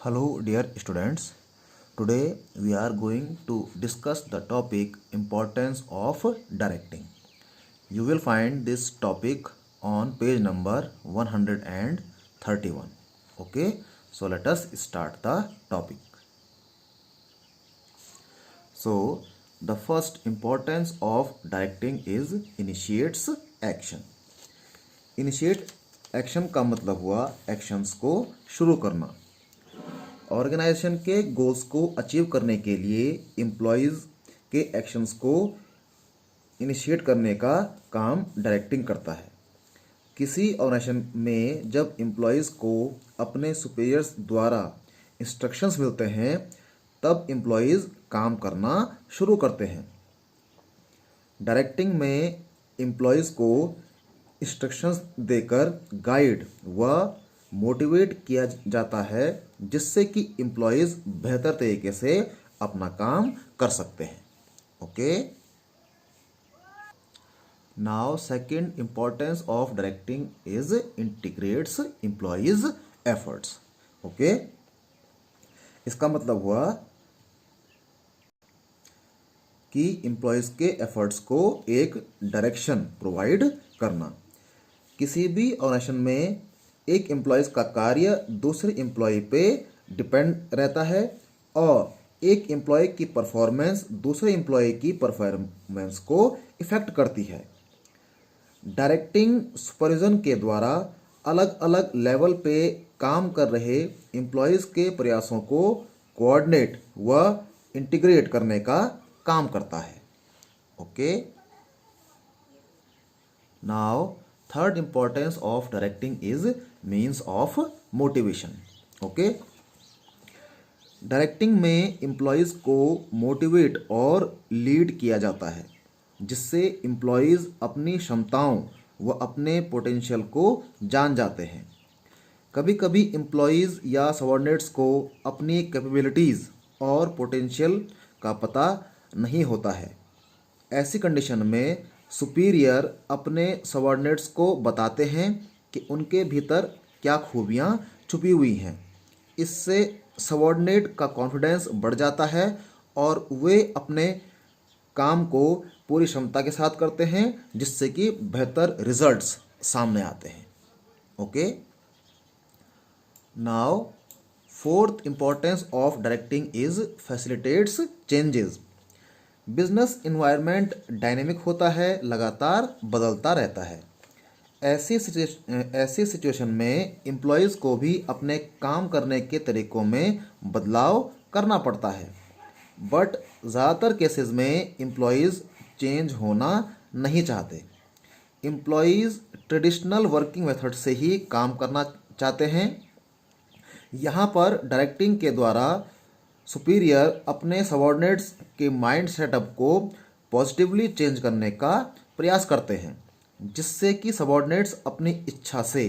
Hello, dear students. Today we are going to discuss the topic importance of directing. You will find this topic on page number 131. Okay, so let us start the topic. So, the first importance of directing is initiates action. Initiate action का मतलब हुआ actions को शुरू करना। Organisation के goals को achieve करने के लिए एम्प्लॉयज़ के एक्शंस को इनिशिएट करने का काम डायरेक्टिंग करता है। किसी ऑर्गेनाइजेशन में जब एम्प्लॉयज़ को अपने सुपीरियर्स द्वारा इंस्ट्रक्शंस मिलते हैं तब एम्प्लॉयज़ काम करना शुरू करते हैं। डायरेक्टिंग में एम्प्लॉयज़ को इंस्ट्रक्शंस देकर गाइड व मोटिवेट किया जाता है जिससे कि एम्प्लॉयज़ बेहतर तरीके से अपना काम कर सकते हैं। Okay, now second importance of directing is integrates employees efforts. Okay, इसका मतलब हुआ कि एम्प्लॉयज़ के एफर्ट्स को एक डायरेक्शन प्रोवाइड करना। किसी भी ऑर्गेनाइजेशन में एक एम्प्लॉयज़ का कार्य दूसरे एम्प्लॉय पे डिपेंड रहता है और एक एम्प्लॉय की परफॉर्मेंस दूसरे एम्प्लॉय की परफॉर्मेंस को इफेक्ट करती है। डायरेक्टिंग सुपरविजन के द्वारा अलग अलग लेवल पे काम कर रहे एम्प्लॉयज़ के प्रयासों को कोऑर्डिनेट व इंटीग्रेट करने का काम करता है। Okay, now third importance of directing is means of motivation. Okay, directing में एम्प्लॉयज़ को मोटिवेट और लीड किया जाता है जिससे एम्प्लॉयज़ अपनी क्षमताओं व अपने पोटेंशियल को जान जाते हैं। कभी कभी एम्प्लॉयज़ या सबऑर्डिनेट्स को अपनी कैपेबिलिटीज़ और पोटेंशियल का पता नहीं होता है। ऐसी कंडीशन में सुपीरियर अपने सबऑर्डिनेट्स को बताते हैं कि उनके भीतर क्या खूबियाँ छुपी हुई हैं। इससे सबऑर्डिनेट का कॉन्फिडेंस बढ़ जाता है और वे अपने काम को पूरी क्षमता के साथ करते हैं जिससे कि बेहतर रिजल्ट्स सामने आते हैं। Okay, now fourth importance of directing is facilitates changes. Business environment dynamic होता है, लगातार बदलता रहता है। ऐसी सिचुएशन में एम्प्लॉयज़ को भी अपने काम करने के तरीक़ों में बदलाव करना पड़ता है, बट ज़्यादातर केसेस में एम्प्लॉयज़ चेंज होना नहीं चाहते। एम्प्लॉयज़ ट्रेडिशनल वर्किंग मेथड से ही काम करना चाहते हैं। यहाँ पर डायरेक्टिंग के द्वारा सुपीरियर अपने सबऑर्डिनेट्स के माइंड सेटअप को पॉजिटिवली चेंज करने का प्रयास करते हैं जिससे कि सबऑर्डिनेट्स अपनी इच्छा से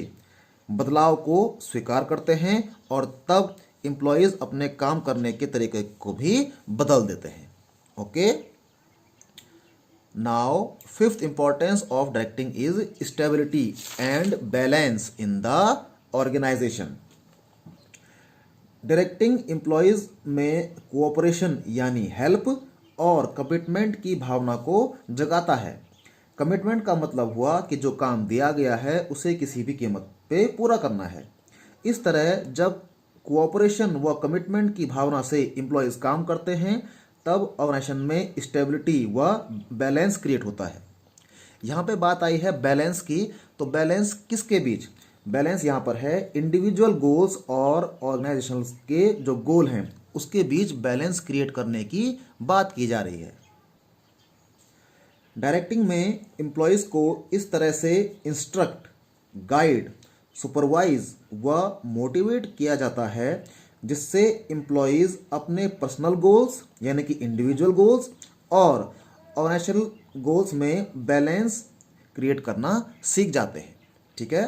बदलाव को स्वीकार करते हैं और तब एम्प्लॉयज़ अपने काम करने के तरीके को भी बदल देते हैं। Okay, now fifth importance of directing is stability and balance in the organisation. Directing employees में कोऑपरेशन यानी हेल्प और कमिटमेंट की भावना को जगाता है। कमिटमेंट का मतलब हुआ कि जो काम दिया गया है उसे किसी भी कीमत पे पूरा करना है। इस तरह जब कोऑपरेशन व कमिटमेंट की भावना से एम्प्लॉयज़ काम करते हैं तब ऑर्गेनाइजेशन में स्टेबिलिटी व बैलेंस क्रिएट होता है। यहाँ पे बात आई है बैलेंस की, तो बैलेंस किसके बीच? बैलेंस यहाँ पर है इंडिविजुअल गोल्स और ऑर्गेनाइजेशन के जो गोल हैं उसके बीच बैलेंस क्रिएट करने की बात की जा रही है। डायरेक्टिंग में एम्प्लॉयज़ को इस तरह से इंस्ट्रक्ट, गाइड, सुपरवाइज व मोटिवेट किया जाता है जिससे एम्प्लॉयज़ अपने पर्सनल गोल्स यानी कि इंडिविजुअल गोल्स और ऑर्गेनाइजेशनल गोल्स में बैलेंस क्रिएट करना सीख जाते हैं। ठीक है,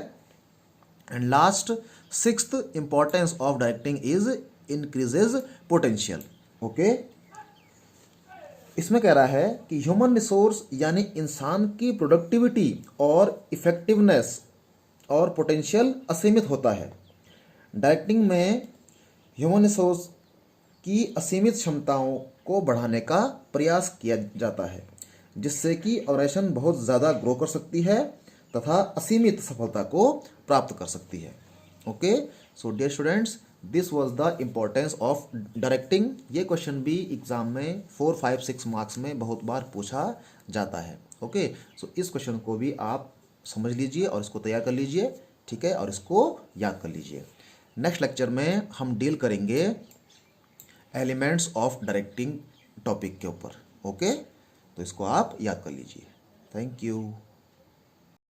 and last sixth importance of directing is increases potential. Okay, इसमें कह रहा है कि ह्यूमन रिसोर्स यानी इंसान की प्रोडक्टिविटी और इफेक्टिवनेस और पोटेंशियल असीमित होता है। डायरेक्टिंग में ह्यूमन रिसोर्स की असीमित क्षमताओं को बढ़ाने का प्रयास किया जाता है, जिससे कि ऑर्गेनाइजेशन बहुत ज़्यादा ग्रो कर सकती है तथा असीमित सफलता को प्राप्त कर सकती है। Okay, so dear students, this was the importance of directing. ये क्वेश्चन भी एग्जाम में 4, 5, 6 मार्क्स में बहुत बार पूछा जाता है। ओके, सो इस क्वेश्चन को भी आप समझ लीजिए और इसको तैयार कर लीजिए, ठीक है, और इसको याद कर लीजिए। नेक्स्ट लेक्चर में हम डील करेंगे एलिमेंट्स ऑफ डायरेक्टिंग टॉपिक के ऊपर। ओके, तो इसको आप याद कर लीजिए। Thank you.